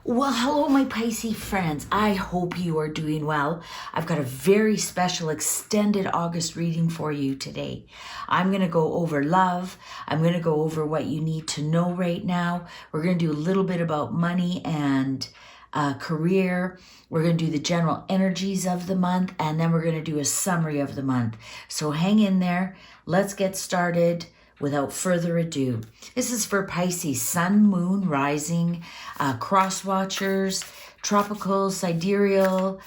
Well, hello, my Pisces friends. I hope you are doing well. I've got a very special extended August reading for you today. I'm going to go over love. I'm going to go over what you need to know right now. We're going to do a little bit about money and career. We're going to do the general energies of the month, and then we're going to do a summary of the month. So hang in there. Let's get started. Without further ado, this is for Pisces, Sun, Moon, Rising, cross watchers, tropical, sidereal.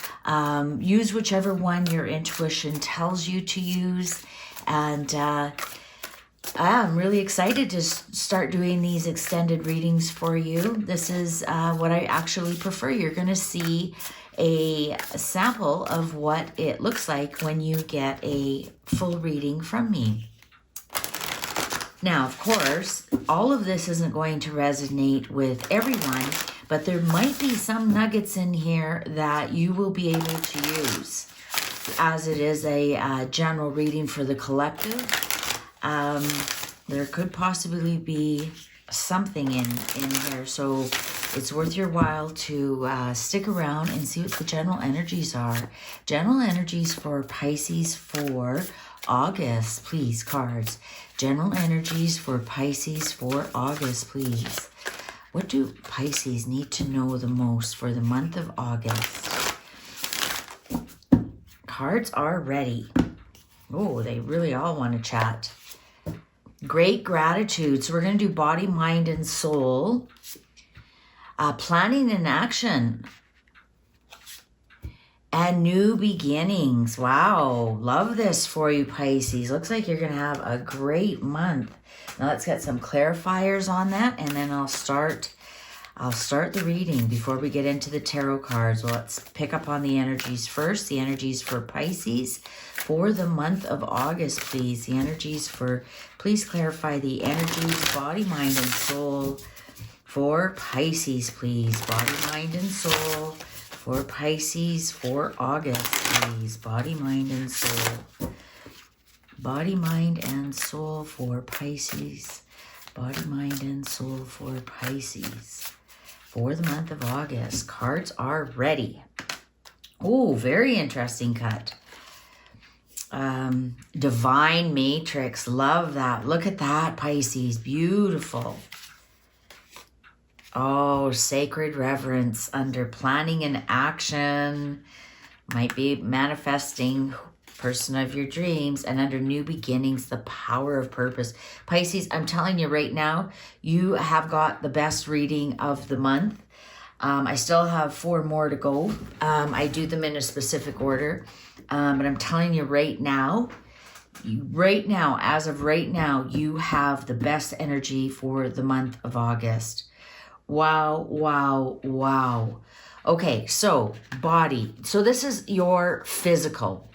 Use whichever one your intuition tells you to use. And I'm really excited to start doing these extended readings for you. This is what I actually prefer. You're going to see a sample of what it looks like when you get a full reading from me. Now, of course, all of this isn't going to resonate with everyone, but there might be some nuggets in here that you will be able to use. As it is a general reading for the collective, there could possibly be something in here. So it's worth your while to stick around and see what the general energies are. General energies for Pisces for August, please, cards. General energies for Pisces for August, please. What do Pisces need to know the most for the month of August? Cards are ready. Oh, they really all want to chat. Great gratitude. So we're going to do body, mind, and soul. Planning and action. And new beginnings. Wow. Love this for you, Pisces. Looks like you're going to have a great month. Now let's get some clarifiers on that, and then I'll start the reading before we get into the tarot cards. Well, let's pick up on the energies first. The energies for Pisces for the month of August, please. The energies for, please clarify the energies, body, mind, and soul for Pisces, please. Body, mind, and soul for Pisces for August, please. Body, mind, and soul. Body, mind, and soul for Pisces. Body, mind, and soul for Pisces for the month of August. Cards are ready. Oh, very interesting cut. Divine Matrix. Love that. Look at that, Pisces. Beautiful. Oh, sacred reverence under planning and action. Might be manifesting person of your dreams, and under new beginnings, the power of purpose. Pisces, I'm telling you right now, you have got the best reading of the month. I still have 4 more to go. I do them in a specific order. But I'm telling you right now, as of right now, you have the best energy for the month of August. Wow, wow, wow. Okay, so body. So this is your physical.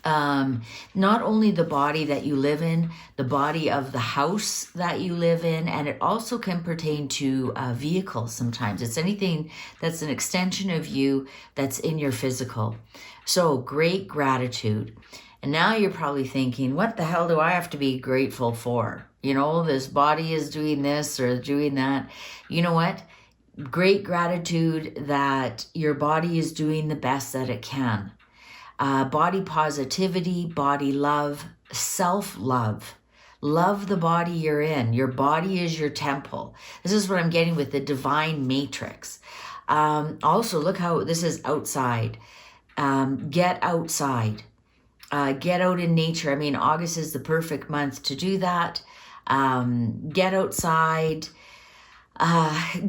Not only the body that you live in, the body of the house that you live in, and it also can pertain to vehicles sometimes. It's anything that's an extension of you that's in your physical. So great gratitude. And now you're probably thinking, what the hell do I have to be grateful for? You know, this body is doing this or doing that. You know what? Great gratitude that your body is doing the best that it can. Body positivity, body love, self-love. Love the body you're in. Your body is your temple. This is what I'm getting with the divine matrix. Also, look how this is outside. Get outside. Get out in nature. I mean, August is the perfect month to do that. Get outside.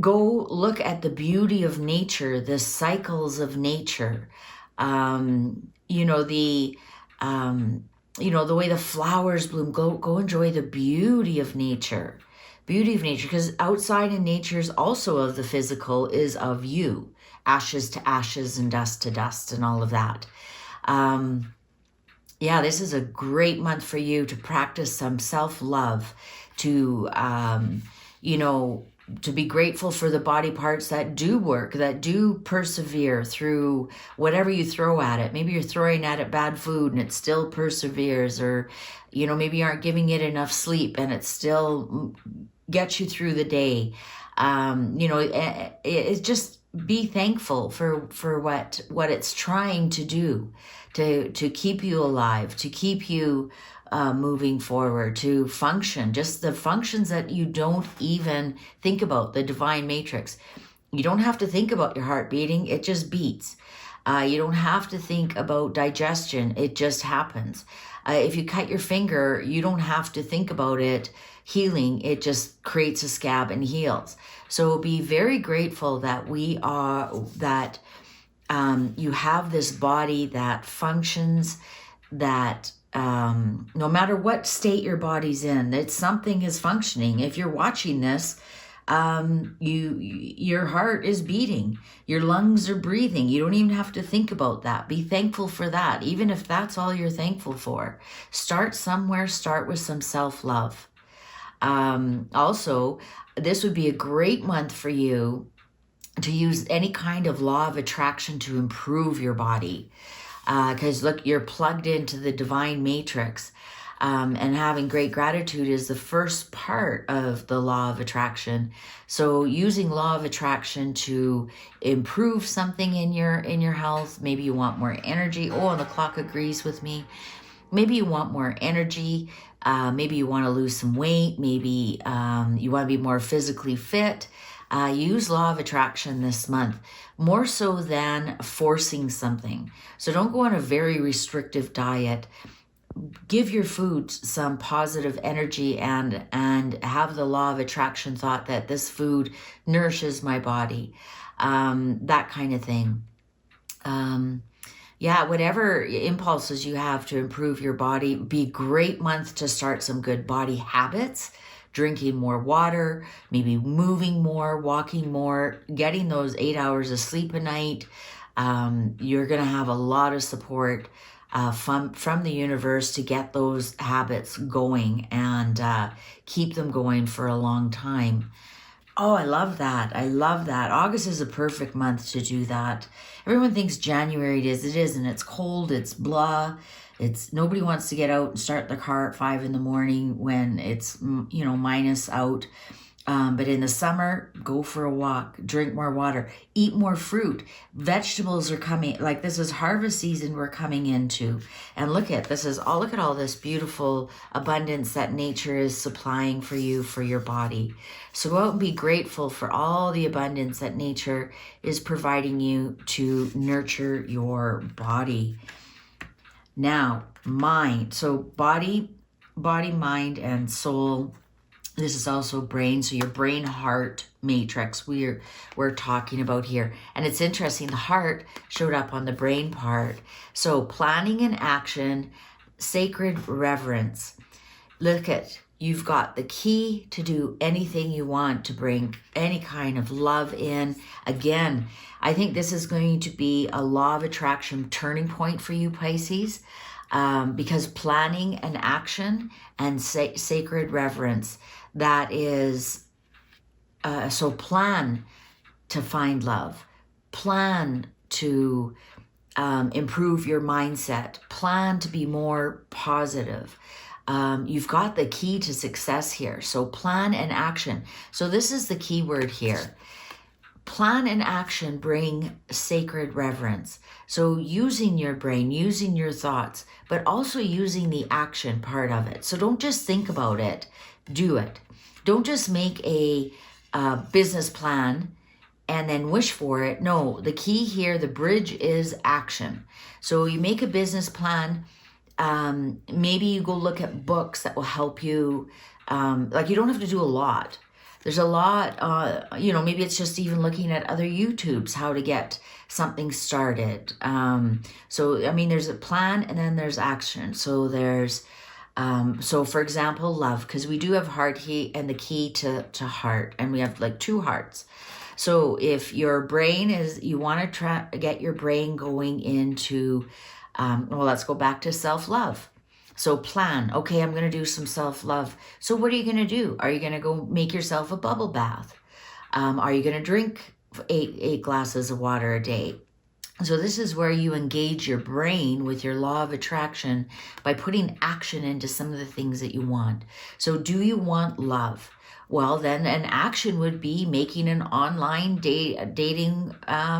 Go look at the beauty of nature, the cycles of nature. The way the flowers bloom. Go enjoy the beauty of nature. Beauty of nature, because outside in nature is also of the physical, is of you. Ashes to ashes and dust to dust and all of that. Yeah, this is a great month for you to practice some self-love, to be grateful for the body parts that do work, that do persevere through whatever you throw at it. Maybe you're throwing at it bad food and it still perseveres, or, maybe you aren't giving it enough sleep and it still gets you through the day. It's just be thankful for what it's trying to do to keep you alive, to keep you moving forward, to function, just the functions that you don't even think about, the divine matrix. You don't have to think about your heart beating, it just beats. You don't have to think about digestion, it just happens. If you cut your finger, you don't have to think about it healing, it just creates a scab and heals. So be very grateful that you have this body that functions, that no matter what state your body's in, that something is functioning. If you're watching this, your heart is beating, your lungs are breathing. You don't even have to think about that. Be thankful for that, even if that's all you're thankful for. Start somewhere, start with some self-love. Also, this would be a great month for you to use any kind of law of attraction to improve your body. Because look, you're plugged into the divine matrix. And having great gratitude is the first part of the law of attraction. So using law of attraction to improve something in your health. Maybe you want more energy. Oh, and the clock agrees with me. Maybe you want more energy. Maybe you want to lose some weight. Maybe you want to be more physically fit. Use law of attraction this month, more so than forcing something. So don't go on a very restrictive diet. Give your food some positive energy and have the law of attraction thought that this food nourishes my body. That kind of thing. Yeah, whatever impulses you have to improve your body, be a great month to start some good body habits, drinking more water, maybe moving more, walking more, getting those 8 hours of sleep a night. You're going to have a lot of support from the universe to get those habits going and keep them going for a long time. Oh, I love that. I love that. August is a perfect month to do that. Everyone thinks January it is, and it's cold, it's blah. Nobody wants to get out and start their car at 5 in the morning when it's, minus out. But in the summer, go for a walk, drink more water, eat more fruit. Vegetables are coming, like this is harvest season we're coming into. And look at all this beautiful abundance that nature is supplying for you, for your body. So go out and be grateful for all the abundance that nature is providing you to nurture your body. Now, mind. So body, mind, and soul. This is also brain, so your brain-heart matrix we're talking about here. And it's interesting, the heart showed up on the brain part. So planning and action, sacred reverence. Look at, you've got the key to do anything you want to bring any kind of love in. Again, I think this is going to be a law of attraction turning point for you, Pisces. Because planning and action and sacred reverence, that is, so plan to find love, plan to improve your mindset, plan to be more positive. You've got the key to success here. So plan and action. So this is the key word here. Plan and action bring sacred reverence. So using your brain, using your thoughts, but also using the action part of it. So don't just think about it, do it. Don't just make a business plan and then wish for it. No, the key here, the bridge is action. So you make a business plan. Maybe you go look at books that will help you. Like you don't have to do a lot. There's a lot, maybe it's just even looking at other YouTubes, how to get something started. There's a plan and then there's action. So there's, for example, love, because we do have heart heat and the key to heart, and we have like 2 hearts. So if your brain you want to get your brain going into, let's go back to self-love. So plan, okay, I'm going to do some self-love. So what are you going to do? Are you going to go make yourself a bubble bath? Are you going to drink 8 glasses of water a day? So this is where you engage your brain with your law of attraction by putting action into some of the things that you want. So do you want love? Well, then an action would be making an online dating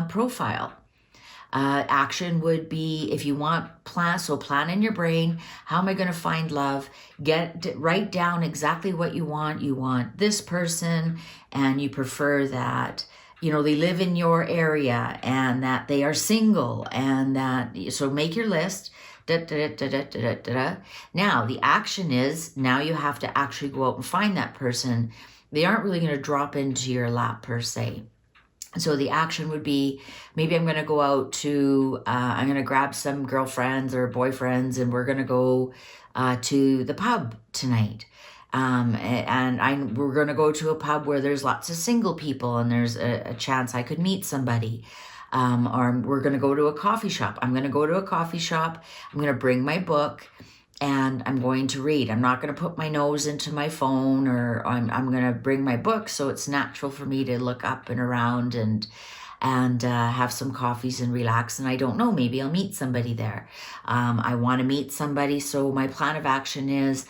profile. Action would be, if you want plan in your brain, how am I going to find love? Write down exactly what you want. You want this person, and you prefer that, you know, they live in your area and that they are single, and that, so make your list. Now, the action is, now you have to actually go out and find that person. They aren't really going to drop into your lap per se. So the action would be, maybe I'm going to go out to, I'm going to grab some girlfriends or boyfriends, and we're going to go to the pub tonight. We're going to go to a pub where there's lots of single people, and there's a chance I could meet somebody. Or we're going to go to a coffee shop. I'm going to go to a coffee shop. I'm going to bring my book, and I'm going to read. I'm not going to put my nose into my phone, or I'm going to bring my book, so it's natural for me to look up and around and have some coffees and relax. And I don't know, maybe I'll meet somebody there. I want to meet somebody, so my plan of action is,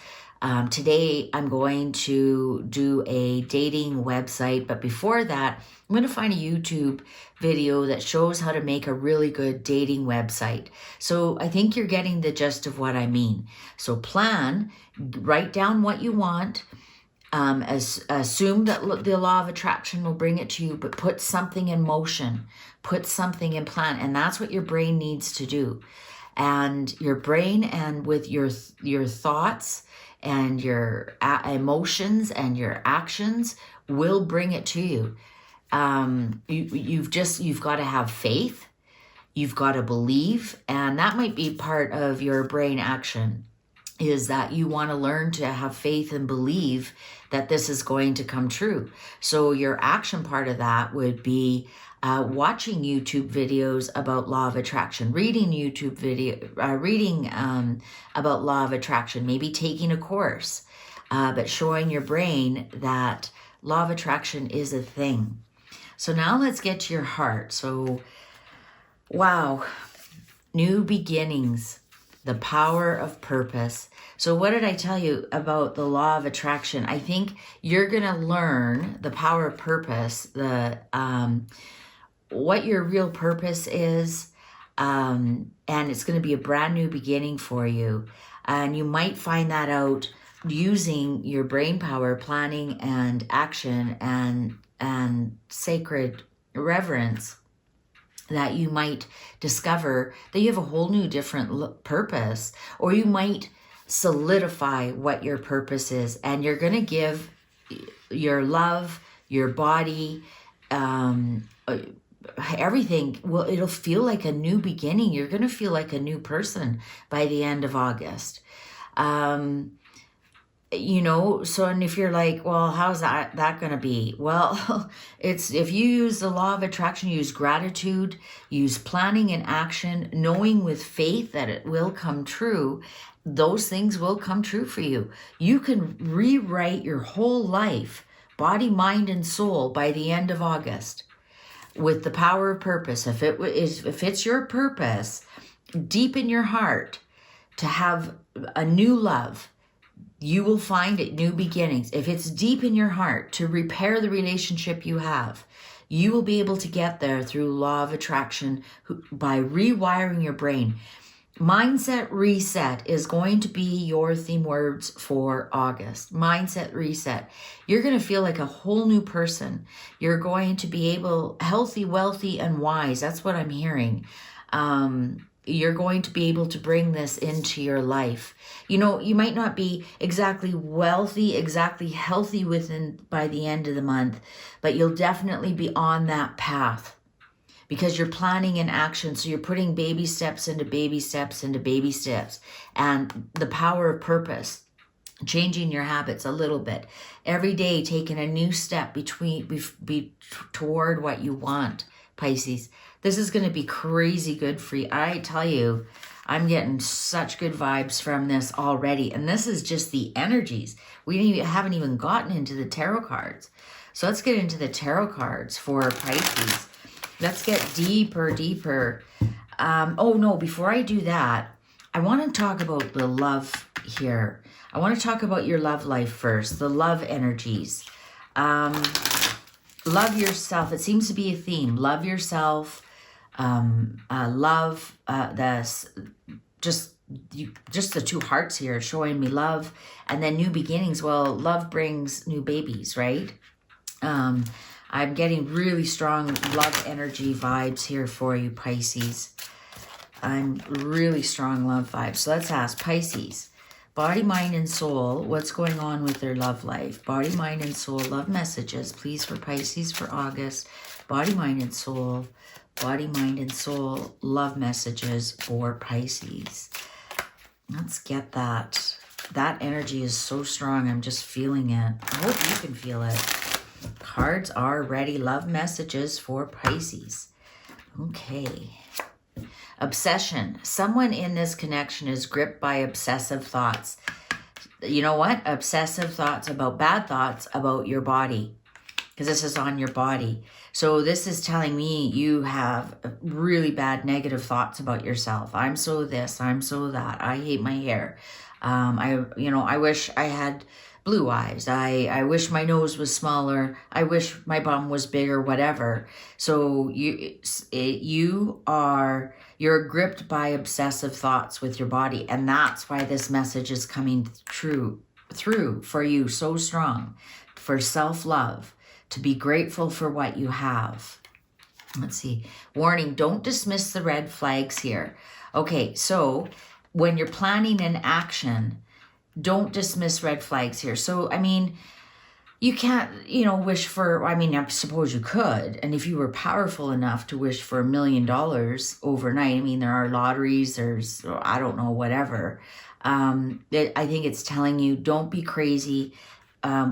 today I'm going to do a dating website, but before that, I'm going to find a YouTube video that shows how to make a really good dating website. So I think you're getting the gist of what I mean. So plan, write down what you want, assume that the law of attraction will bring it to you, but put something in motion, put something in plan. And that's what your brain needs to do. And your brain, and with your thoughts and your emotions and your actions, will bring it to you. You've got to have faith. You've got to believe. And that might be part of your brain action, is that you want to learn to have faith and believe that this is going to come true. So your action part of that would be watching YouTube videos about law of attraction, reading about law of attraction, maybe taking a course, but showing your brain that law of attraction is a thing. So now let's get to your heart. So, wow, new beginnings, the power of purpose. So what did I tell you about the law of attraction? I think you're going to learn the power of purpose, what your real purpose is, and it's going to be a brand new beginning for you. And you might find that out using your brain power, planning and action, and sacred reverence, that you might discover that you have a whole new different purpose, or you might solidify what your purpose is, and you're going to give your love, your body, everything. Well, it'll feel like a new beginning. You're going to feel like a new person by the end of August. You know, so, and if you're like, well, how's that going to be? Well, it's, if you use the law of attraction, use gratitude, use planning and action, knowing with faith that it will come true, those things will come true for you. You can rewrite your whole life, body, mind, and soul, by the end of August with the power of purpose. If it's your purpose deep in your heart to have a new love, you will find it, new beginnings. If it's deep in your heart to repair the relationship you have, you will be able to get there through law of attraction by rewiring your brain. Mindset reset is going to be your theme words for August. Mindset reset. You're going to feel like a whole new person. You're going to be healthy, wealthy, and wise. That's what I'm hearing. You're going to be able to bring this into your life. You know, you might not be exactly wealthy, exactly healthy by the end of the month, but you'll definitely be on that path because you're planning in action. So you're putting baby steps into baby steps into baby steps, and the power of purpose, changing your habits a little bit every day, taking a new step toward what you want, Pisces. This is going to be crazy good for you. I tell you, I'm getting such good vibes from this already. And this is just the energies. We haven't even gotten into the tarot cards. So let's get into the tarot cards for Pisces. Let's get deeper. Oh no, before I do that, I want to talk about the love here. I want to talk about your love life first, the love energies. Love yourself. It seems to be a theme. Love yourself. Love just the two hearts here showing me love, and then new beginnings. Well, love brings new babies, right? I'm getting really strong love energy vibes here for you, Pisces. I'm really strong love vibes. So let's ask Pisces. Body, mind, and soul. What's going on with their love life? Body, mind, and soul. Love messages, please, for Pisces for August. Body, mind, and soul. Body, mind, and soul. Love messages for Pisces. Let's get that. That energy is so strong. I'm just feeling it. I hope you can feel it. Cards are ready. Love messages for Pisces. Okay. Obsession. Someone in this connection is gripped by obsessive thoughts. You know what? Obsessive thoughts about bad thoughts about your body. Because this is on your body. So this is telling me you have really bad negative thoughts about yourself. I'm so this, I'm so that. I hate my hair. I wish I had blue eyes. I wish my nose was smaller. I wish my bum was bigger, whatever. So you're gripped by obsessive thoughts with your body. And that's why this message is coming through for you so strong. For self-love, to be grateful for what you have. Let's see. Warning, don't dismiss the red flags here. Okay, so when you're planning an action, don't dismiss red flags here. So, I mean, you can't, wish for, I suppose you could. And if you were powerful enough to wish for $1 million overnight, there are lotteries, there's, I don't know, whatever. I think it's telling you, don't be crazy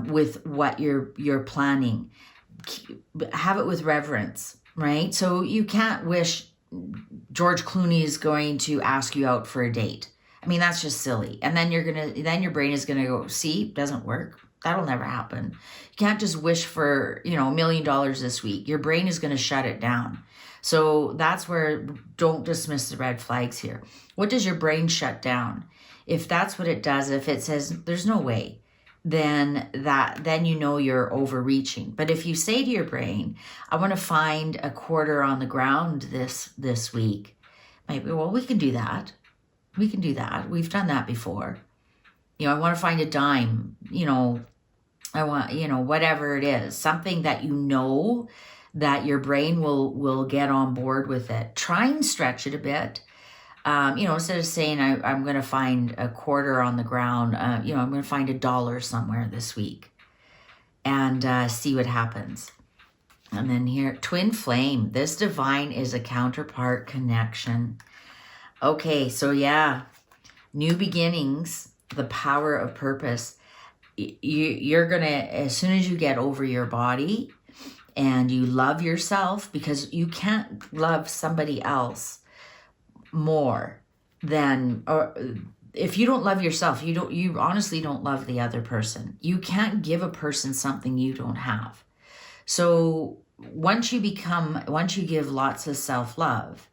with what you're planning. Have it with reverence, right? So you can't wish George Clooney is going to ask you out for a date. That's just silly. And then your brain is gonna go, see, doesn't work. That'll never happen. You can't just wish for, $1 million this week. Your brain is gonna shut it down. So that's where, don't dismiss the red flags here. What does your brain shut down? If that's what it does, if it says there's no way, then you're overreaching. But if you say to your brain, I want to find a quarter on the ground this week, maybe, well, we can do that. We can do that. We've done that before. I want to find a dime, I want, whatever it is, something that that your brain will get on board with it. Try and stretch it a bit. Instead of saying I'm going to find a quarter on the ground, I'm going to find $1 somewhere this week and see what happens. And then here, twin flame. This divine is a counterpart connection. Okay, so yeah, new beginnings, the power of purpose. You're going to, as soon as you get over your body and you love yourself, because you can't love somebody else more than, or if you don't love yourself, you honestly don't love the other person. You can't give a person something you don't have. So once you give lots of self-love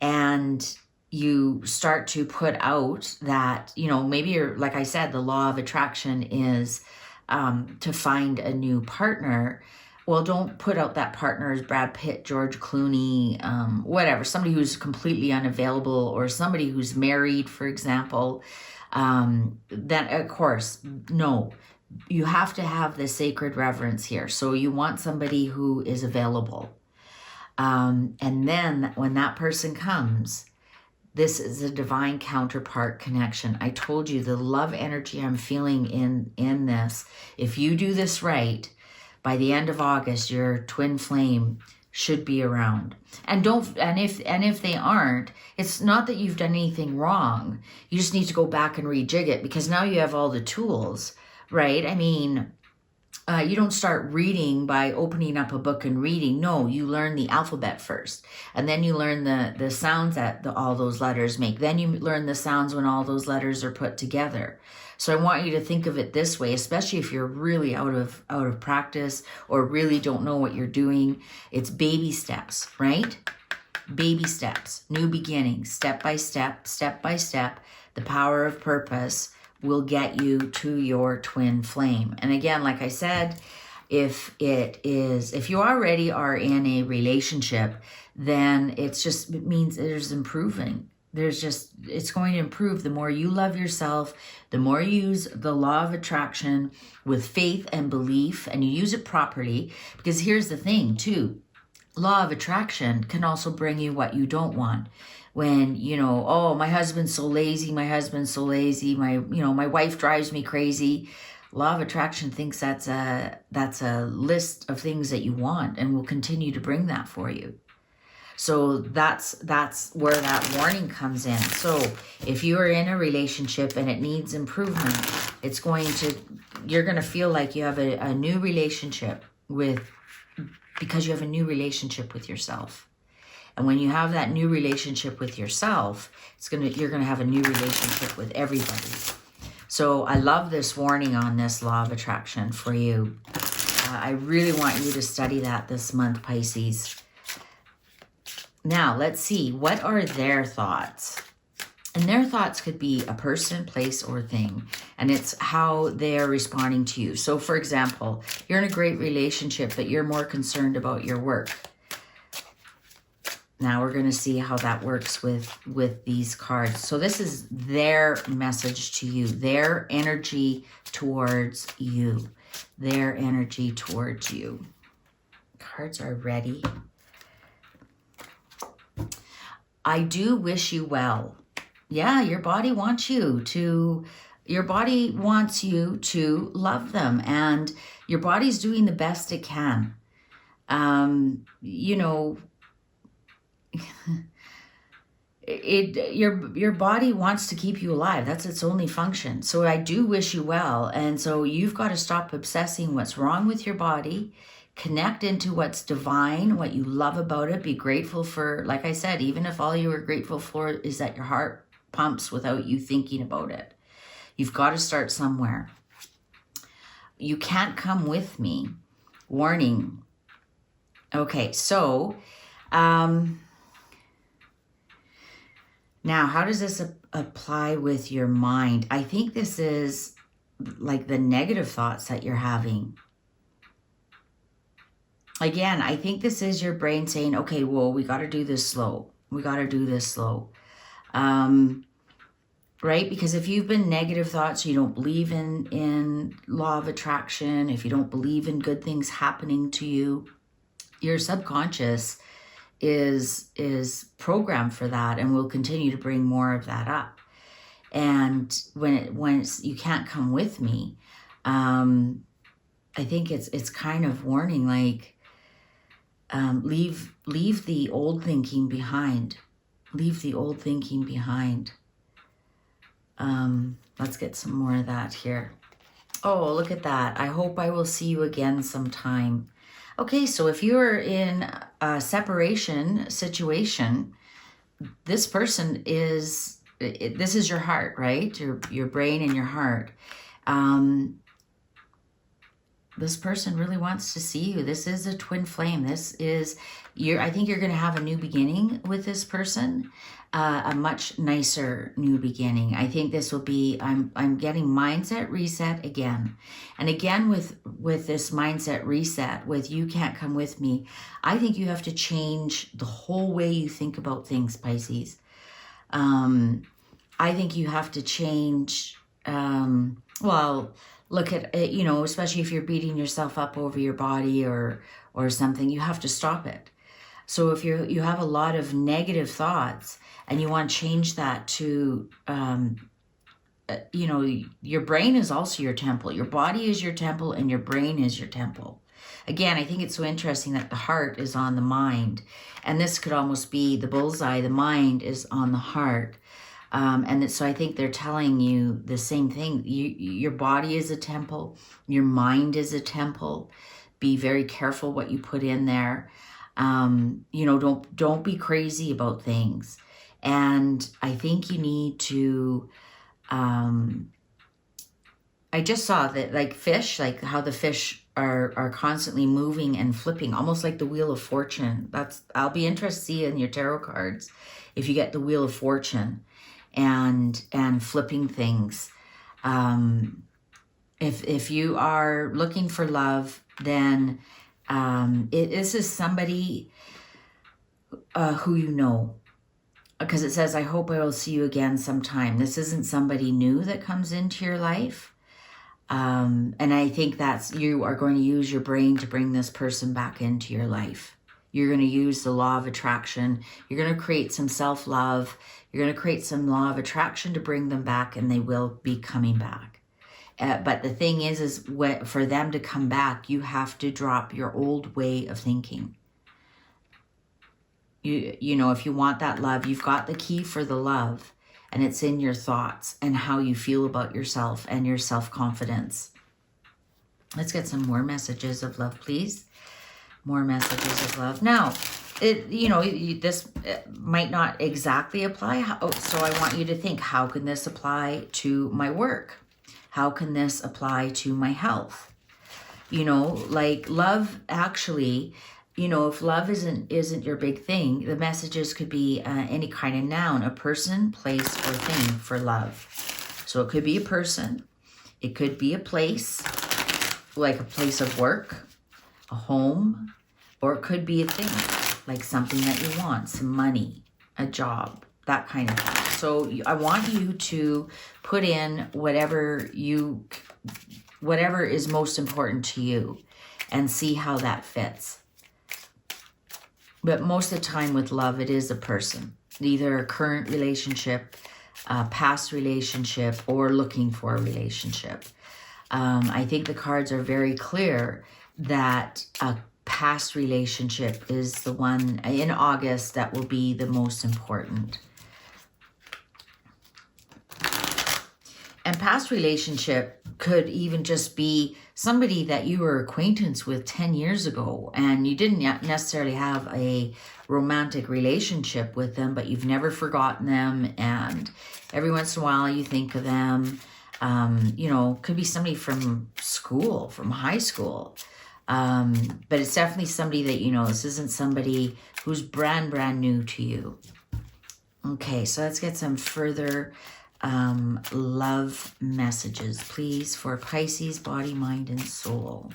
and you start to put out that, maybe you're, like I said, the law of attraction is to find a new partner. Well, don't put out that partner as Brad Pitt, George Clooney, whatever, somebody who's completely unavailable, or somebody who's married, for example. Then, of course, no, you have to have the sacred reverence here. So you want somebody who is available. And then when that person comes, this is a divine counterpart connection. I told you the love energy I'm feeling in this. If you do this right, by the end of August, your twin flame should be around. And if they aren't, it's not that you've done anything wrong. You just need to go back and rejig it, because now you have all the tools, right? you don't start reading by opening up a book and reading. No, you learn the alphabet first. And then you learn the sounds that all those letters make. Then you learn the sounds when all those letters are put together. So I want you to think of it this way, especially if you're really out of practice or really don't know what you're doing. It's baby steps, right? Baby steps, new beginnings, step by step, step by step. The power of purpose will get you to your twin flame. And again, like I said, if you already are in a relationship, then it means there's improving. It's going to improve. The more you love yourself, the more you use the law of attraction with faith and belief, and you use it properly. Because here's the thing too, law of attraction can also bring you what you don't want. When, oh, my husband's so lazy, my wife drives me crazy. Law of attraction thinks that's a list of things that you want and will continue to bring that for you. So that's where that warning comes in. So if you are in a relationship and it needs improvement, you're going to feel like you have a new relationship because you have a new relationship with yourself. And when you have that new relationship with yourself, you're going to have a new relationship with everybody. So I love this warning on this law of attraction for you. I really want you to study that this month, Pisces. Now, let's see. What are their thoughts? And their thoughts could be a person, place, or thing. And it's how they're responding to you. So, for example, you're in a great relationship, but you're more concerned about your work. Now we're going to see how that works with these cards. So this is their message to you, their energy towards you, their energy towards you. Cards are ready. I do wish you well. Yeah, your body wants you to love them, and your body's doing the best it can. Your body wants to keep you alive. That's its only function. So I do wish you well. And so you've got to stop obsessing what's wrong with your body, connect into what's divine, what you love about it. Be grateful for, like I said, even if all you are grateful for is that your heart pumps without you thinking about it. You've got to start somewhere. You can't come with me. Warning. Okay, so now, how does this apply with your mind? I think this is like the negative thoughts that you're having. Again, I think this is your brain saying, okay, well, we got to do this slow. We got to do this slow. Right? Because if you've been negative thoughts, you don't believe in law of attraction, if you don't believe in good things happening to you, your subconscious is programmed for that and will continue to bring more of that up. And when you can't come with me, I think it's kind of warning, like leave the old thinking behind. Leave the old thinking behind. Let's get some more of that here. Oh, look at that. I hope I will see you again sometime. Okay, so if you're in a separation situation, this person this is your heart, right? Your brain and your heart. This person really wants to see you. This is a twin flame. I think you're going to have a new beginning with this person, a much nicer new beginning. I think this will be, I'm getting mindset reset again. And again, with this mindset reset, with you can't come with me, I think you have to change the whole way you think about things, Pisces. I think you have to change, look at it, especially if you're beating yourself up over your body or something, you have to stop it. So if you have a lot of negative thoughts and you want to change that to, your brain is also your temple. Your body is your temple and your brain is your temple. Again, I think it's so interesting that the heart is on the mind. And this could almost be the bullseye. The mind is on the heart. So I think they're telling you the same thing. Your body is a temple. Your mind is a temple. Be very careful what you put in there. You know, don't be crazy about things. And I think you need to, I just saw that like fish, like how the fish are constantly moving and flipping, almost like the Wheel of Fortune. I'll be interested to see in your tarot cards if you get the Wheel of Fortune and flipping things. If you are looking for love, then this is somebody who you know, because it says, I hope I will see you again sometime. This isn't somebody new that comes into your life. And I think you are going to use your brain to bring this person back into your life. You're going to use the law of attraction. You're going to create some self-love. You're going to create some law of attraction to bring them back, and they will be coming back. But the thing is for them to come back, you have to drop your old way of thinking. You know, if you want that love, you've got the key for the love, and it's in your thoughts and how you feel about yourself and your self-confidence. Let's get some more messages of love, please. More messages of love. Now, this might not exactly apply. So I want you to think, how can this apply to my work? How can this apply to my health? You know, like love actually, you know, if love isn't your big thing, the messages could be any kind of noun, a person, place, or thing for love. So it could be a person. It could be a place, like a place of work, a home, or it could be a thing, like something that you want, some money, a job, that kind of thing. So I want you to put in whatever is most important to you and see how that fits. But most of the time with love, it is a person, either a current relationship, a past relationship, or looking for a relationship. I think the cards are very clear that a past relationship is the one in August that will be the most important. And past relationship could even just be somebody that you were acquaintance with 10 years ago, and you didn't necessarily have a romantic relationship with them, but you've never forgotten them, and every once in a while you think of them. You know, could be somebody from school, from high school. But it's definitely somebody that you know. This isn't somebody who's brand new to you. Okay, so let's get some further love messages, please, for Pisces, body, mind, and soul.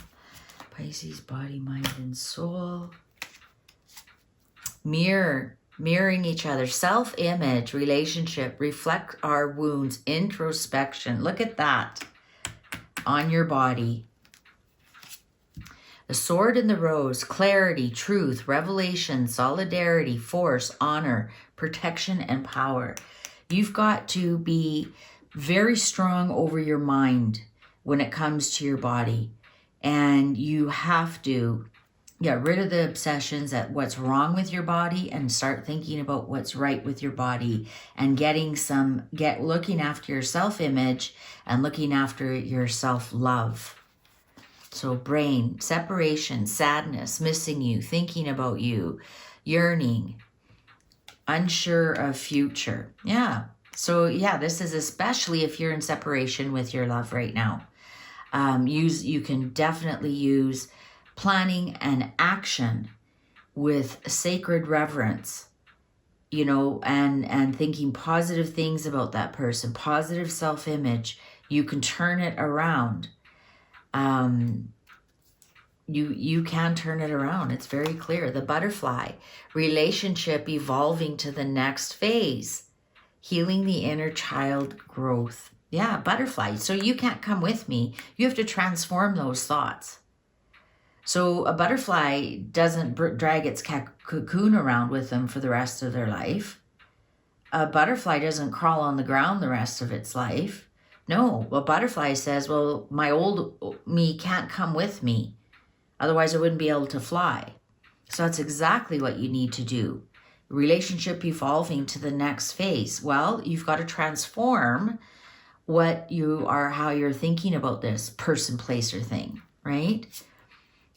Pisces, body, mind, and soul. Mirroring each other, self-image, relationship, reflect our wounds, introspection. Look at that on your body. The sword and the rose, clarity, truth, revelation, solidarity, force, honor, protection, and power. You've got to be very strong over your mind when it comes to your body. And you have to get rid of the obsessions at what's wrong with your body and start thinking about what's right with your body and looking after your self-image and looking after your self-love. So brain, separation, sadness, missing you, thinking about you, yearning, unsure of future. Yeah. So yeah, this is especially if you're in separation with your love right now. You can definitely use planning and action with sacred reverence, you know, and thinking positive things about that person, positive self-image. You can turn it around. You can turn it around. It's very clear. The butterfly, relationship evolving to the next phase, healing the inner child growth. Yeah, butterfly. So you can't come with me. You have to transform those thoughts. So a butterfly doesn't drag its cocoon around with them for the rest of their life. A butterfly doesn't crawl on the ground the rest of its life. No, a butterfly says, well, my old me can't come with me. Otherwise, I wouldn't be able to fly. So that's exactly what you need to do. relationship evolving to the next phase. Well, you've got to transform what you are, how you're thinking about this person, place, or thing, right?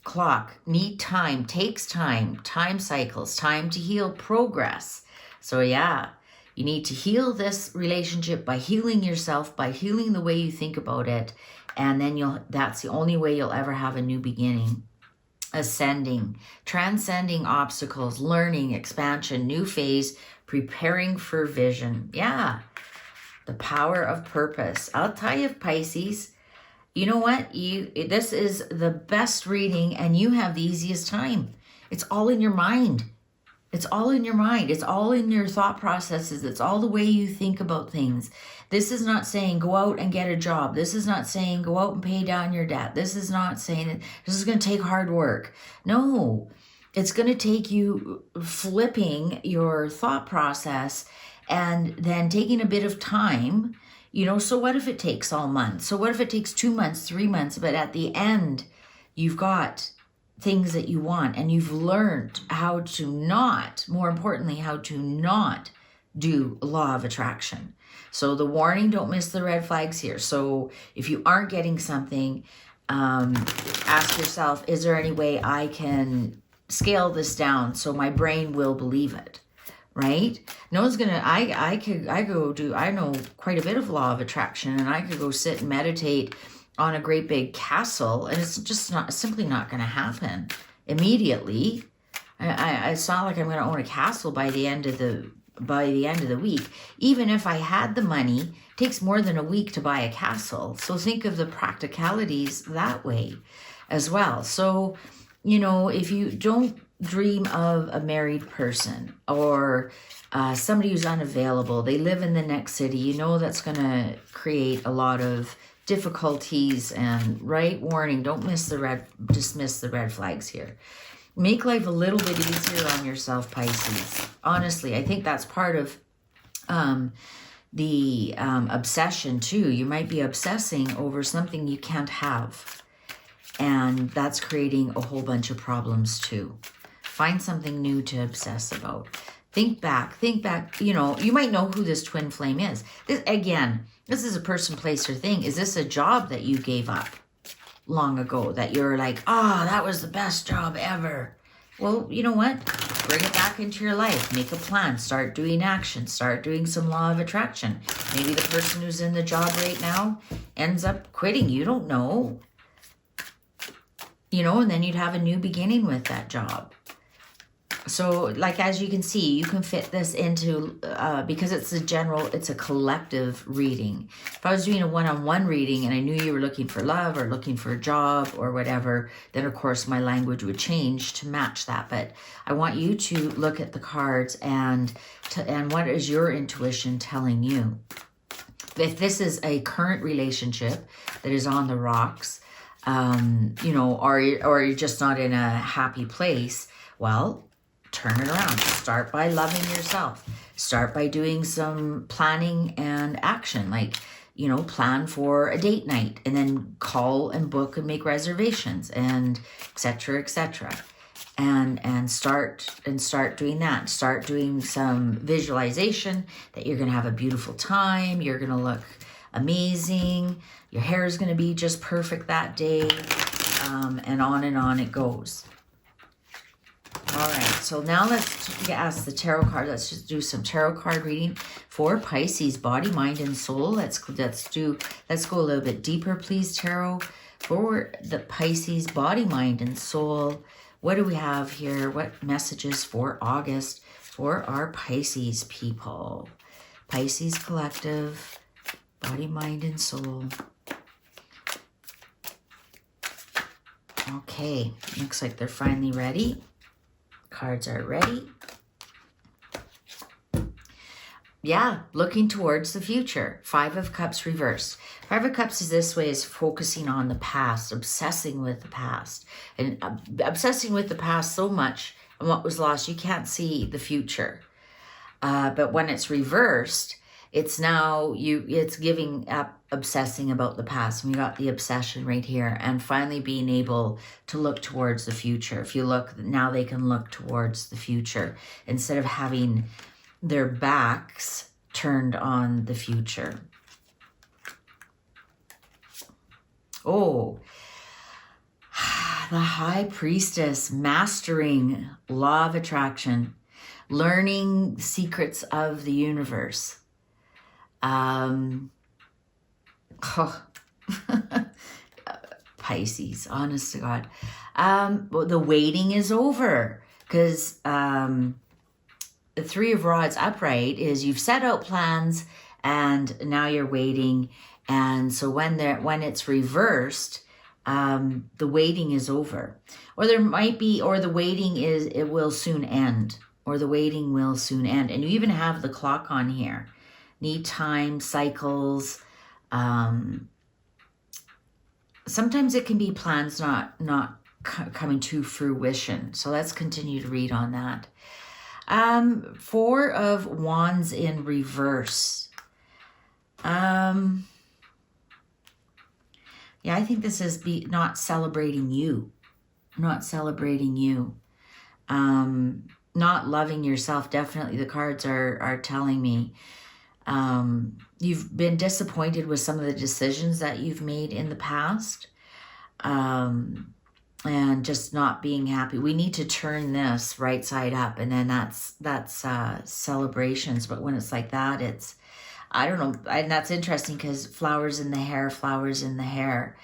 Clock, need time, takes time, time cycles, time to heal, progress. So yeah, you need to heal this relationship by healing yourself, by healing the way you think about it. And then that's the only way you'll ever have a new beginning. Ascending, transcending obstacles, learning, expansion, new phase, preparing for vision. Yeah, the power of purpose. I'll tell you, Pisces, you know what? This is the best reading and you have the easiest time. It's all in your mind. It's all in your mind. It's all in your thought processes. It's all the way you think about things. This is not saying go out and get a job. This is not saying go out and pay down your debt. This is not saying that this is going to take hard work. No, it's going to take you flipping your thought process and then taking a bit of time. You know, so what if it takes all month? So what if it takes 2 months, 3 months, but at the end, you've got things that you want and you've learned how to not, more importantly, how to not do law of attraction. So the warning, don't miss the red flags here. So if you aren't getting something, ask yourself, is there any way I can scale this down so my brain will believe it? Right? No one's gonna, I know quite a bit of law of attraction, and I could go sit and meditate on a great big castle, and it's just simply not gonna happen immediately. It's not like I'm gonna own a castle by the end of the week. Even if I had the money, it takes more than a week to buy a castle. So think of the practicalities that way as well. So, you know, if you don't dream of a married person or somebody who's unavailable, they live in the next city, you know that's going to create a lot of difficulties. And right, warning, don't dismiss the red flags here. Make life a little bit easier on yourself, Pisces. Honestly, I think that's part of the obsession too. You might be obsessing over something you can't have, and that's creating a whole bunch of problems too. Find something new to obsess about. Think back, you know, you might know who this twin flame is. This is a person, place, or thing. Is this a job that you gave up long ago that you're like, that was the best job ever? Well, you know what? Bring it back into your life. Make a plan. Start doing action. Start doing some law of attraction. Maybe the person who's in the job right now ends up quitting. You don't know. You know, and then you'd have a new beginning with that job. So, like, as you can see, you can fit this into, because it's a collective reading. If I was doing a one-on-one reading and I knew you were looking for love or looking for a job or whatever, then of course my language would change to match that. But I want you to look at the cards and what is your intuition telling you? If this is a current relationship that is on the rocks, you know, or you're just not in a happy place, well, turn it around. Start by loving yourself. Start by doing some planning and action, like, you know, plan for a date night and then call and book and make reservations and et cetera, and start doing that. Start doing some visualization that you're going to have a beautiful time. You're going to look amazing. Your hair is going to be just perfect that day, and on it goes. All right, so now let's ask the tarot card. Let's just do some tarot card reading for Pisces, body, mind, and soul. Let's go a little bit deeper, please, tarot, for the Pisces, body, mind, and soul. What do we have here? What messages for August for our Pisces people? Pisces collective, body, mind, and soul. Okay, looks like they're finally ready. Cards are ready. Yeah, looking towards the future. 5 of Cups reversed. 5 of Cups is this way, is focusing on the past, obsessing with the past. And obsessing with the past so much and what was lost, you can't see the future. But when it's reversed, It's now it's giving up obsessing about the past. We got the obsession right here, and finally being able to look towards the future. If you look now, they can look towards the future instead of having their backs turned on the future. Oh, the High Priestess, mastering law of attraction, learning secrets of the universe. Pisces, honest to God. Well, the waiting is over, because the Three of Rods upright is you've set out plans and now you're waiting. And so when it's reversed, the waiting is over. Or there might be, or the waiting it will soon end. Or the waiting will soon end. And you even have the clock on here. Need time, cycles. Sometimes it can be plans not coming to fruition. So let's continue to read on that. Four of Wands in reverse. Yeah, I think this is not celebrating you. Not celebrating you. Not loving yourself. Definitely the cards are telling me. You've been disappointed with some of the decisions that you've made in the past. And just not being happy. We need to turn this right side up, and then that's celebrations. But when it's like that, it's, I don't know. And that's interesting because flowers in the hair, flowers in the hair.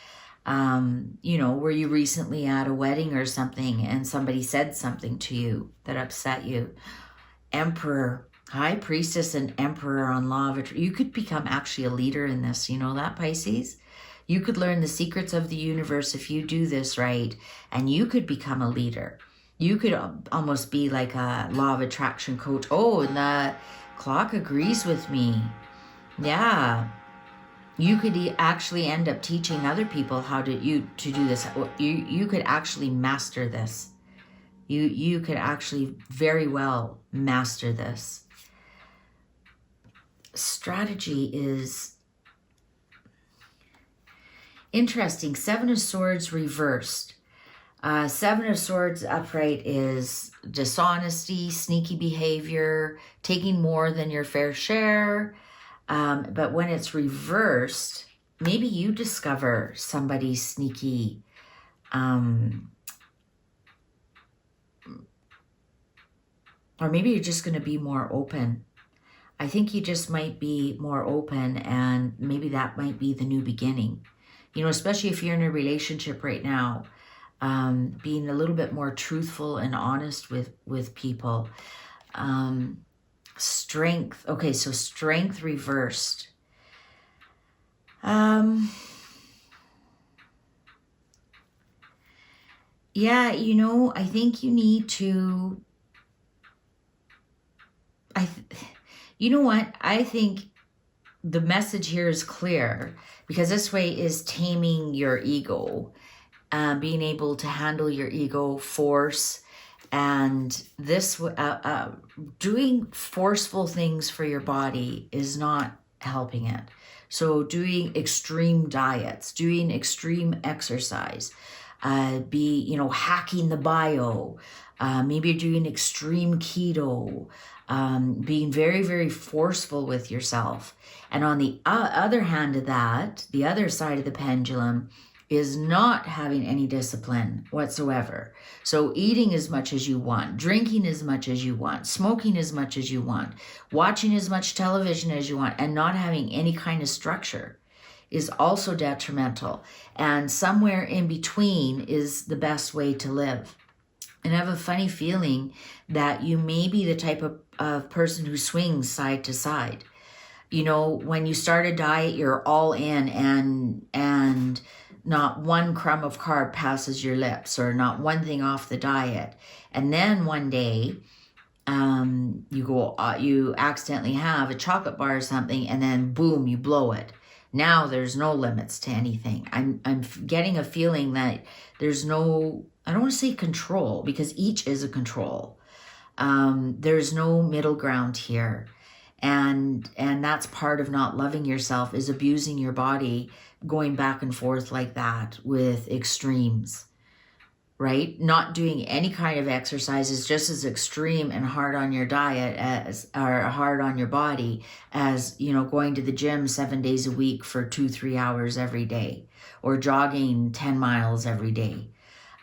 You know, were you recently at a wedding or something and somebody said something to you that upset you? Emperor, High Priestess and Emperor on law of attraction. You could become actually a leader in this. You know that, Pisces? You could learn the secrets of the universe if you do this right, and you could become a leader. You could almost be like a law of attraction coach. Oh, and the clock agrees with me. Yeah. You could actually end up teaching other people how to do this. You could actually master this. You could actually very well master this. Strategy is interesting. Seven of Swords reversed. Seven of Swords upright is dishonesty, sneaky behavior, taking more than your fair share. But when it's reversed, maybe you discover somebody's sneaky, or maybe you're just going to be more open. I think you just might be more open, and maybe that might be the new beginning. You know, especially if you're in a relationship right now, being a little bit more truthful and honest with people. Strength. Okay, so strength reversed. Yeah, you know, I think you need to... You know what? I think the message here is clear, because this way is taming your ego, being able to handle your ego, force, and this doing forceful things for your body is not helping it. So doing extreme diets, doing extreme exercise, hacking the bio, maybe you're doing extreme keto, being very, very forceful with yourself. And on the other hand of that, the other side of the pendulum is not having any discipline whatsoever. So eating as much as you want, drinking as much as you want, smoking as much as you want, watching as much television as you want, and not having any kind of structure is also detrimental. And somewhere in between is the best way to live. And I have a funny feeling that you may be the type of person who swings side to side. You know, when you start a diet, you're all in, and not one crumb of carb passes your lips, or not one thing off the diet. And then one day, you accidentally have a chocolate bar or something, and then boom, you blow it. Now there's no limits to anything. I'm getting a feeling that there's no, I don't want to say control, because each is a control. There's no middle ground here. And that's part of not loving yourself, is abusing your body, going back and forth like that with extremes, right? Not doing any kind of exercise is just as extreme and hard on your diet as, or hard on your body as, you know, going to the gym 7 days a week for 2-3 hours every day, or jogging 10 miles every day.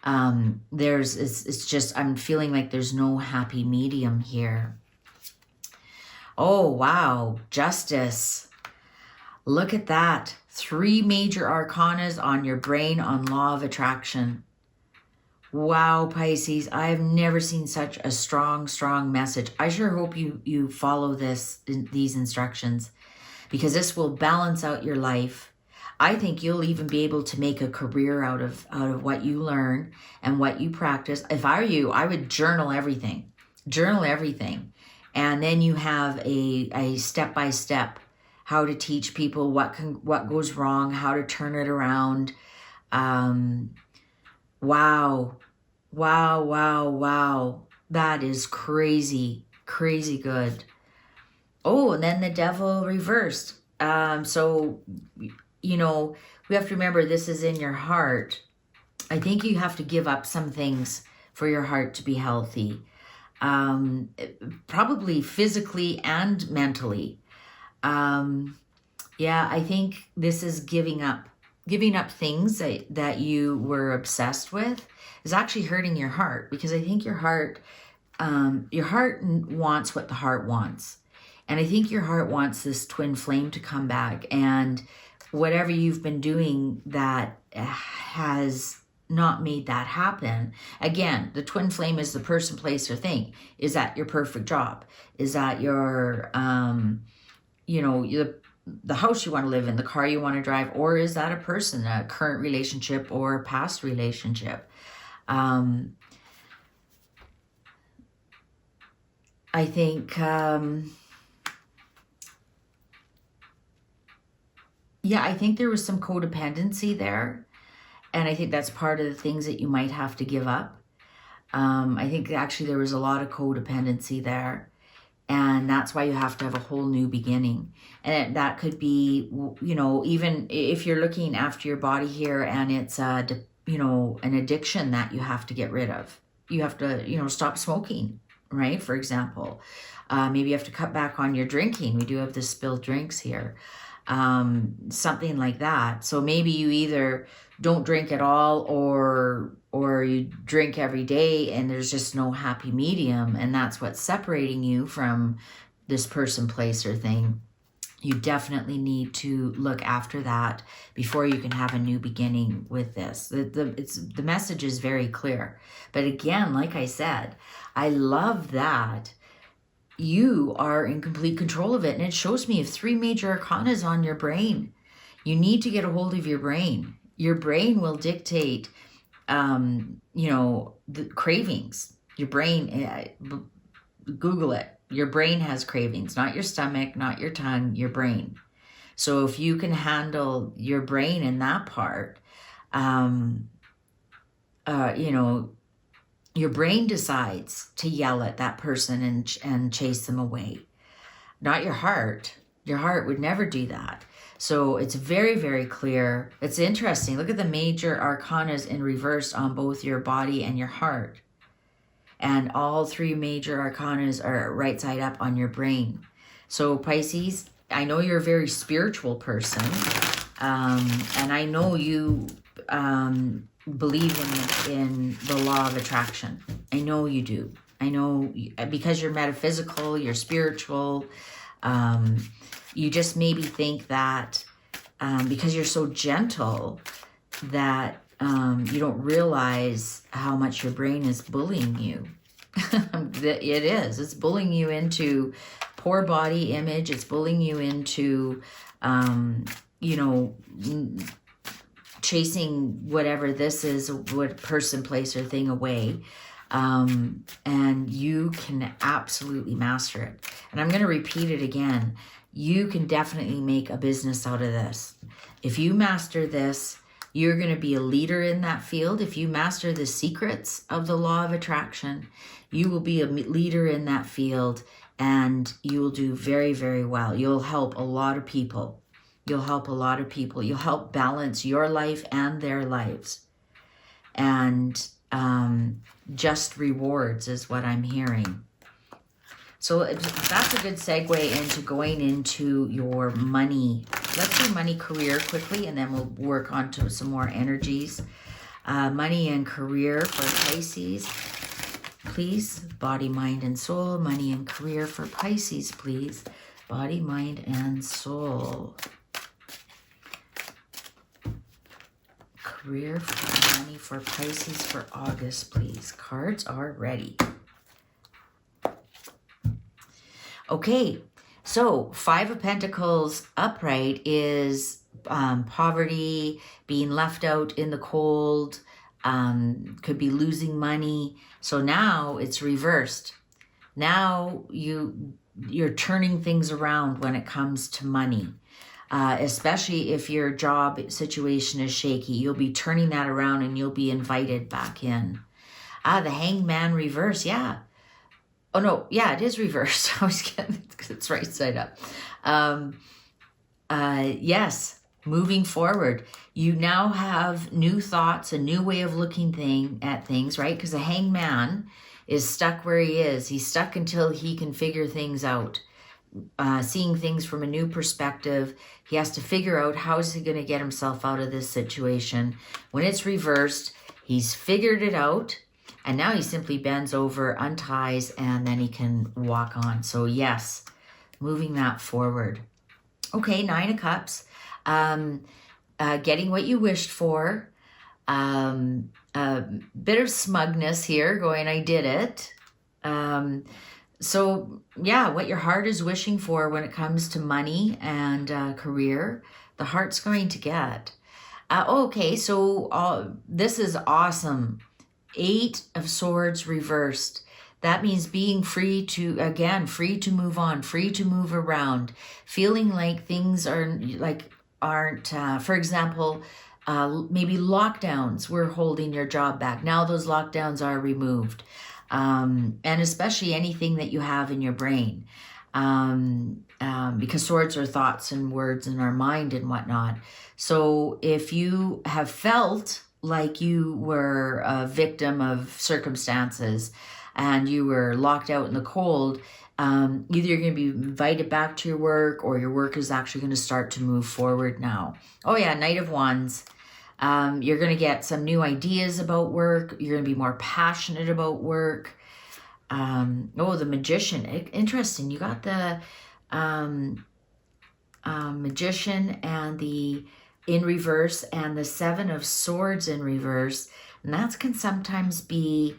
It's just, I'm feeling like there's no happy medium here. Oh, wow. Justice. Look at that. 3 major arcanas on your brain on law of attraction. Wow, Pisces. I have never seen such a strong message. I sure hope you follow these instructions, because this will balance out your life. I think you'll even be able to make a career out of what you learn and what you practice. If I were you, I would journal everything. Journal everything. And then you have a step-by-step how to teach people what goes wrong, how to turn it around. Wow. That is crazy good. Oh, and then the devil reversed. So, you know, we have to remember this is in your heart. I think you have to give up some things for your heart to be healthy. Probably physically and mentally. Yeah, I think this is giving up things that you were obsessed with is actually hurting your heart, because I think your heart wants what the heart wants. And I think your heart wants this twin flame to come back, and whatever you've been doing that has not made that happen. Again, the twin flame is the person, place, or thing. Is that your perfect job? Is that your, you know, the house you want to live in, the car you want to drive, or is that a person, a current relationship or a past relationship? I think, yeah, I think there was some codependency there. And I think that's part of the things that you might have to give up. I think actually there was a lot of codependency there. And that's why you have to have a whole new beginning. And that could be, you know, even if you're looking after your body here and it's, you know, an addiction that you have to get rid of. You have to, you know, stop smoking, right? For example, maybe you have to cut back on your drinking. We do have the spilled drinks here. Something like that. So maybe you either don't drink at all or you drink every day, and there's just no happy medium, and that's what's separating you from this person, place, or thing. You definitely need to look after that before you can have a new beginning with this. The message is very clear. But again, like I said, I love that you are in complete control of it. And it shows me if 3 major arcanas on your brain. You need to get a hold of your brain. Your brain will dictate, you know, the cravings. Your brain, Google it. Your brain has cravings, not your stomach, not your tongue, your brain. So if you can handle your brain in that part, you know, your brain decides to yell at that person and chase them away. Not your heart. Your heart would never do that. So it's very, very clear. It's interesting. Look at the major arcanas in reverse on both your body and your heart. And all 3 major arcanas are right side up on your brain. So Pisces, I know you're a very spiritual person. And I know you believe in the law of attraction. I know you do. I know because you're metaphysical, you're spiritual. You just maybe think that because you're so gentle that you don't realize how much your brain is bullying you. It is. It's bullying you into poor body image. It's bullying you into, you know, chasing whatever this is, what person, place, or thing away. And you can absolutely master it. And I'm going to repeat it again. You can definitely make a business out of this. If you master this, you're going to be a leader in that field. If you master the secrets of the law of attraction, you will be a leader in that field, and you will do very, very well. You'll help a lot of people. You'll help a lot of people. You'll help balance your life and their lives. And just rewards is what I'm hearing. So that's a good segue into going into your money. Let's do money, career quickly, and then we'll work on to some more energies. Money and career for Pisces, please. Body, mind, and soul. Money and career for Pisces, please. Body, mind, and soul. Career for money for Pisces for August, please. Cards are ready. Okay, so 5 of Pentacles upright is poverty, being left out in the cold, could be losing money. So now it's reversed. Now you're turning things around when it comes to money. Especially if your job situation is shaky, you'll be turning that around and you'll be invited back in. The Hangman reverse, yeah. Oh no, yeah, it is reversed. I was getting it's right side up. Yes, moving forward. You now have new thoughts, a new way of looking at things, right? Because the Hangman is stuck where he is. He's stuck until he can figure things out. Seeing things from a new perspective. He has to figure out how is he going to get himself out of this situation. When it's reversed, he's figured it out, and now he simply bends over, unties, and then he can walk on. So yes, moving that forward. Okay, 9 of Cups. Getting what you wished for. A bit of smugness here, going, I did it. So yeah, what your heart is wishing for when it comes to money and career, the heart's going to get. Okay, so this is awesome. 8 of Swords reversed. That means being free to, again, free to move on, free to move around, feeling like things aren't, for example, maybe lockdowns were holding your job back. Now those lockdowns are removed. And especially anything that you have in your brain, because swords are thoughts and words in our mind and whatnot. So if you have felt like you were a victim of circumstances and you were locked out in the cold, either you're going to be invited back to your work or your work is actually going to start to move forward now. Oh yeah, Knight of Wands. You're going to get some new ideas about work. You're going to be more passionate about work. The Magician. Interesting. You got the Magician and the in reverse and the 7 of Swords in reverse. And that can sometimes be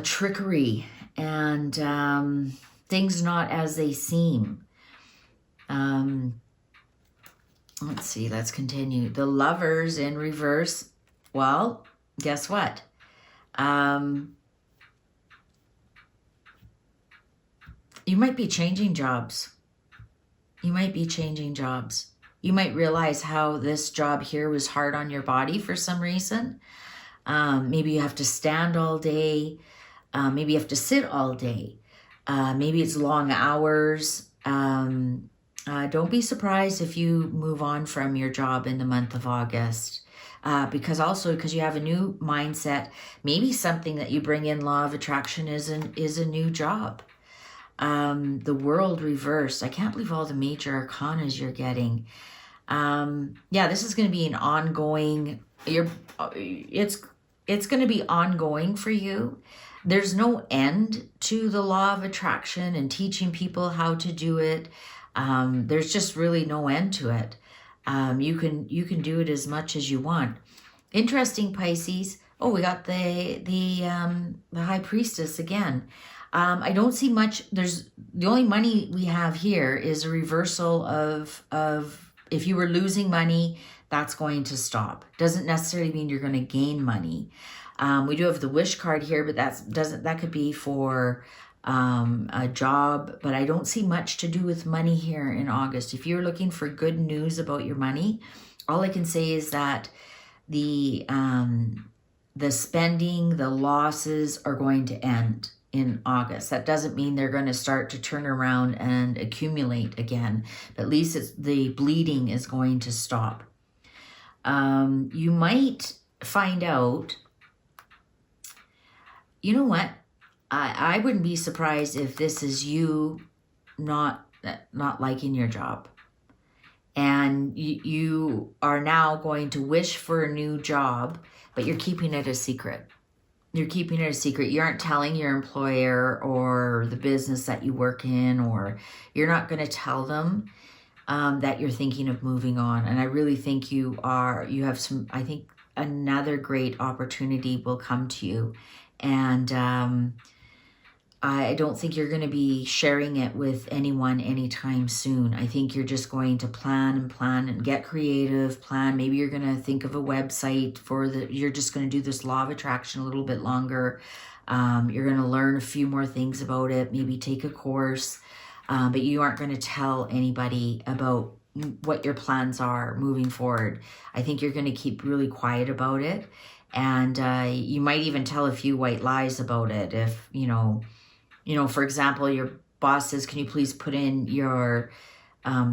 trickery and things not as they seem. Let's see, let's continue. The Lovers in reverse. Well, guess what? You might be changing jobs. You might be changing jobs. You might realize how this job here was hard on your body for some reason. Maybe you have to stand all day. Maybe you have to sit all day. Maybe it's long hours. Don't be surprised if you move on from your job in the month of August. Because you have a new mindset. Maybe something that you bring in, law of attraction, is a new job. The World reversed. I can't believe all the major arcanas you're getting. This is going to be an ongoing. It's going to be ongoing for you. There's no end to the law of attraction and teaching people how to do it. There's just really no end to it. You can do it as much as you want. Interesting, Pisces. Oh, we got the High Priestess again. I don't see much. The only money we have here is a reversal of if you were losing money, that's going to stop. Doesn't necessarily mean you're going to gain money. We do have the Wish card here, but that could be for a job, but I don't see much to do with money here in August. If you're looking for good news about your money, all I can say is that the spending, the losses are going to end. in August. That doesn't mean they're going to start to turn around and accumulate again. But at least the bleeding is going to stop. You might find out, you know what? I wouldn't be surprised if this is you not liking your job. And you are now going to wish for a new job, but you're keeping it a secret. You're keeping it a secret. You aren't telling your employer or the business that you work in, or you're not going to tell them that you're thinking of moving on. And I really think you have some, I think another great opportunity will come to you. And I don't think you're going to be sharing it with anyone anytime soon. I think you're just going to plan and get creative, plan. Maybe you're going to think of a website you're just going to do this law of attraction a little bit longer. You're going to learn a few more things about it, maybe take a course, but you aren't going to tell anybody about what your plans are moving forward. I think you're going to keep really quiet about it. And you might even tell a few white lies about it. If, for example, your boss says, can you please put in your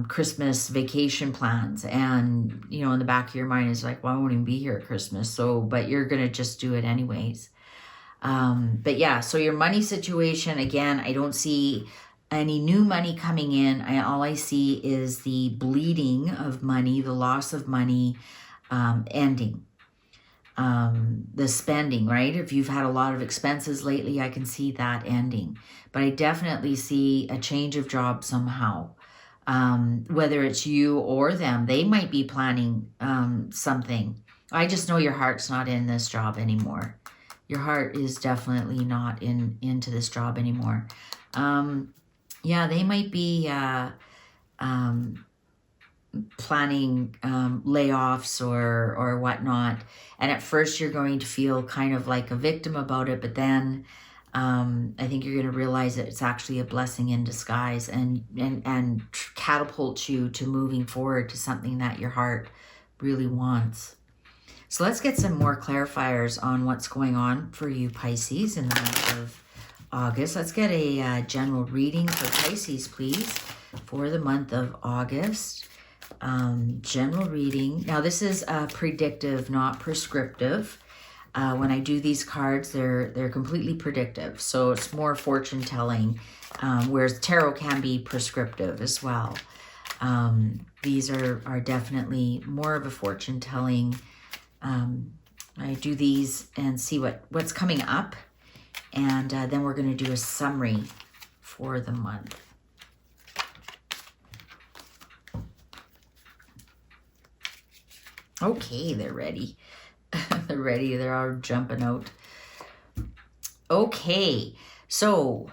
Christmas vacation plans? And, in the back of your mind is like, well, I won't even be here at Christmas. But you're going to just do it anyways. But yeah, so your money situation, again, I don't see any new money coming in. All I see is the bleeding of money, the loss of money ending. The spending, right? If you've had a lot of expenses lately, I can see that ending. But I definitely see a change of job somehow. Whether it's you or them, they might be planning something. I just know your heart's not in this job anymore. Your heart is definitely not into this job anymore. Yeah, they might be planning layoffs or whatnot. And at first you're going to feel kind of like a victim about it, but then I think you're going to realize that it's actually a blessing in disguise and catapult you to moving forward to something that your heart really wants. So let's get some more clarifiers on what's going on for you, Pisces, in the month of August. Let's get a general reading for Pisces, please, for the month of August. General reading. Now, this is predictive, not prescriptive. When I do these cards, they're completely predictive. So it's more fortune telling, whereas tarot can be prescriptive as well. These are definitely more of a fortune telling. I do these and see what's coming up. And then we're going to do a summary for the month. Okay, they're ready. They're ready. They're all jumping out. Okay, so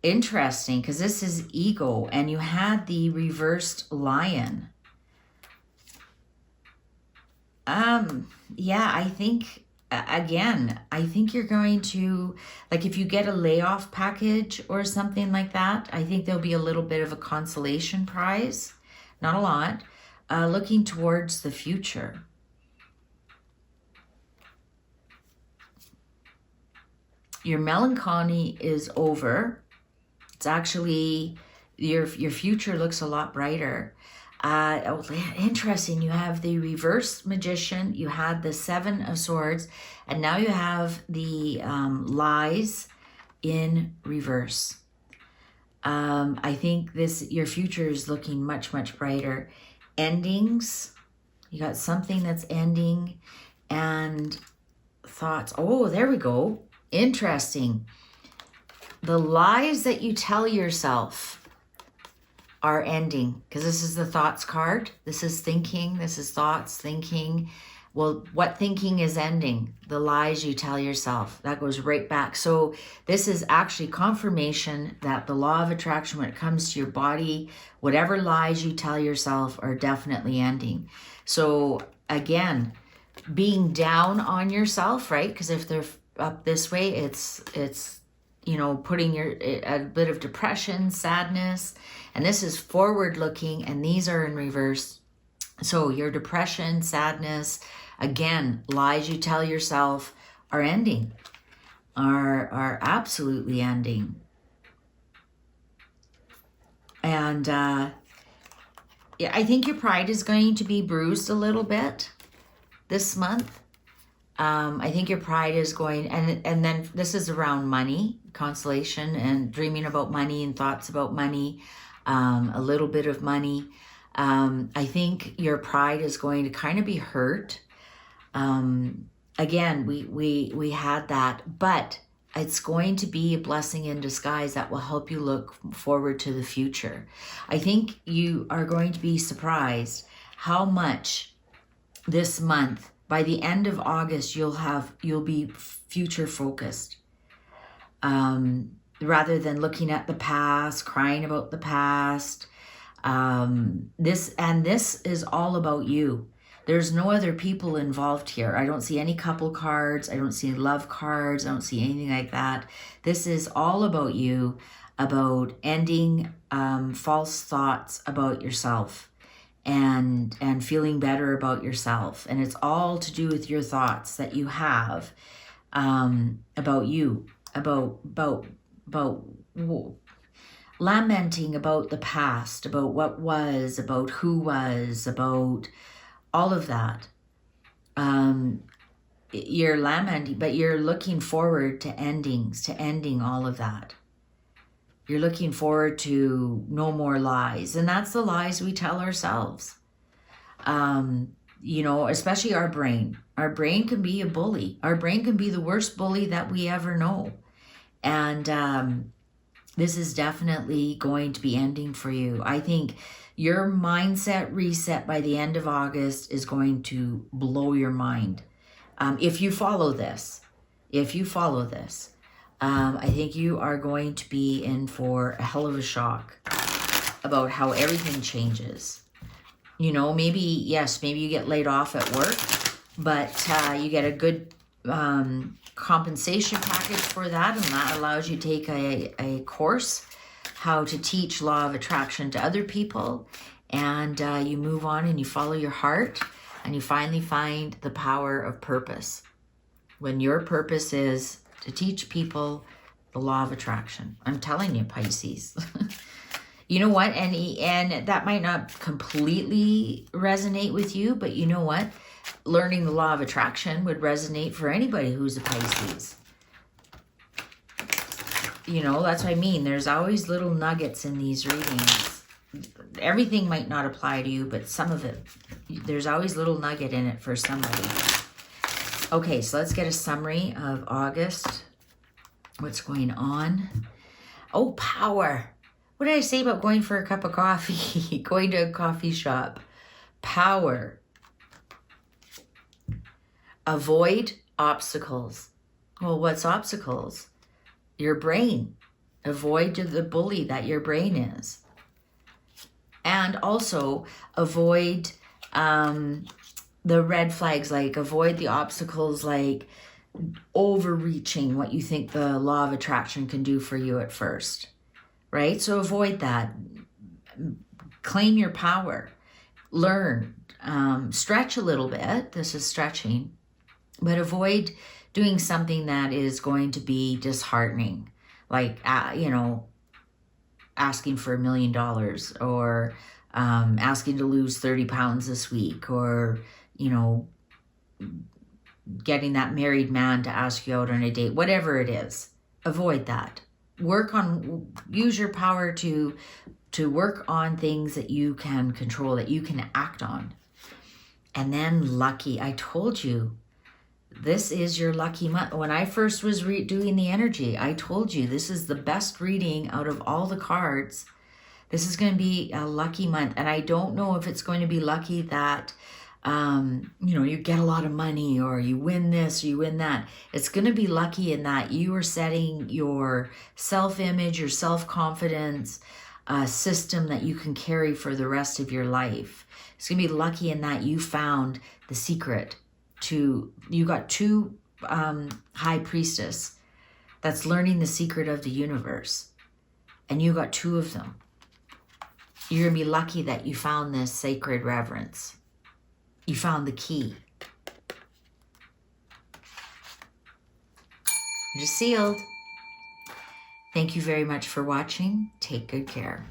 interesting, because this is ego, and you had the reversed lion. Yeah, I think, again, I think you're going to, like, if you get a layoff package or something like that, I think there'll be a little bit of a consolation prize, not a lot, looking towards the future. Your melancholy is over. It's actually, your future looks a lot brighter. Interesting. You have the reverse magician. You had the 7 of swords, and now you have the lies in reverse. I think your future is looking much, much brighter. Endings. You got something that's ending, and thoughts. Oh, there we go. Interesting. The lies that you tell yourself are ending, because this is the thoughts card. This is thinking. This is thoughts, thinking. Well, what thinking is ending? The lies you tell yourself. That goes right back. So this is actually confirmation that the law of attraction, when it comes to your body, whatever lies you tell yourself are definitely ending. So again, being down on yourself, right? Because if they're up this way, it's putting a bit of depression, sadness. And this is forward looking, and these are in reverse. So your depression, sadness, Again, lies you tell yourself are ending, are absolutely ending. And yeah, I think your pride is going to be bruised a little bit this month. I think your pride is going, and then this is around money, constellation, and dreaming about money and thoughts about money, a little bit of money. I think your pride is going to kind of be hurt. Again, we had that, but it's going to be a blessing in disguise that will help you look forward to the future. I think you are going to be surprised how much this month, by the end of August, you'll be future focused. Rather than looking at the past, crying about the past. This is all about you. There's no other people involved here. I don't see any couple cards. I don't see love cards. I don't see anything like that. This is all about you, about ending false thoughts about yourself and feeling better about yourself. And it's all to do with your thoughts that you have about you, about lamenting about the past, about what was, about who was, about all of that. You're lamenting, but you're looking forward to ending all of that. You're looking forward to no more lies. And that's the lies we tell ourselves. You know, especially our brain. Our brain can be a bully. Our brain can be the worst bully that we ever know. And this is definitely going to be ending for you. I think your mindset reset by the end of August is going to blow your mind. If you follow this, I think you are going to be in for a hell of a shock about how everything changes. You know, maybe you get laid off at work, but you get a good compensation package for that, and that allows you to take a course, how to teach law of attraction to other people, and you move on and you follow your heart, and you finally find the power of purpose. When your purpose is to teach people the law of attraction. I'm telling you, Pisces. You know what? And that might not completely resonate with you, but you know what? Learning the law of attraction would resonate for anybody who's a Pisces. You know, that's what I mean. There's always little nuggets in these readings. Everything might not apply to you, but some of it, there's always a little nugget in it for somebody. Okay, so let's get a summary of August. What's going on? Oh, power. What did I say about going for a cup of coffee? Going to a coffee shop. Power. Avoid obstacles. Well, what's obstacles? Your brain. Avoid the bully that your brain is. And also avoid the red flags, like avoid the obstacles, like overreaching what you think the law of attraction can do for you at first, right? So avoid that. Claim your power. Learn. Stretch a little bit. This is stretching. But avoid doing something that is going to be disheartening, like, you know, asking for $1 million, or asking to lose 30 pounds this week, or, you know, getting that married man to ask you out on a date, whatever it is. Avoid that. Use your power to work on things that you can control, that you can act on. And then lucky. I told you, this is your lucky month. When I first was doing the energy, I told you this is the best reading out of all the cards. This is going to be a lucky month. And I don't know if it's going to be lucky that, you know, you get a lot of money, or you win this, or you win that. It's going to be lucky in that you are setting your self-image, your self-confidence system that you can carry for the rest of your life. It's going to be lucky in that you found the secret to, you got two high priestess that's learning the secret of the universe, and you got two of them. You're going to be lucky that you found this sacred reverence. You found the key. It is sealed. Thank you very much for watching. Take good care.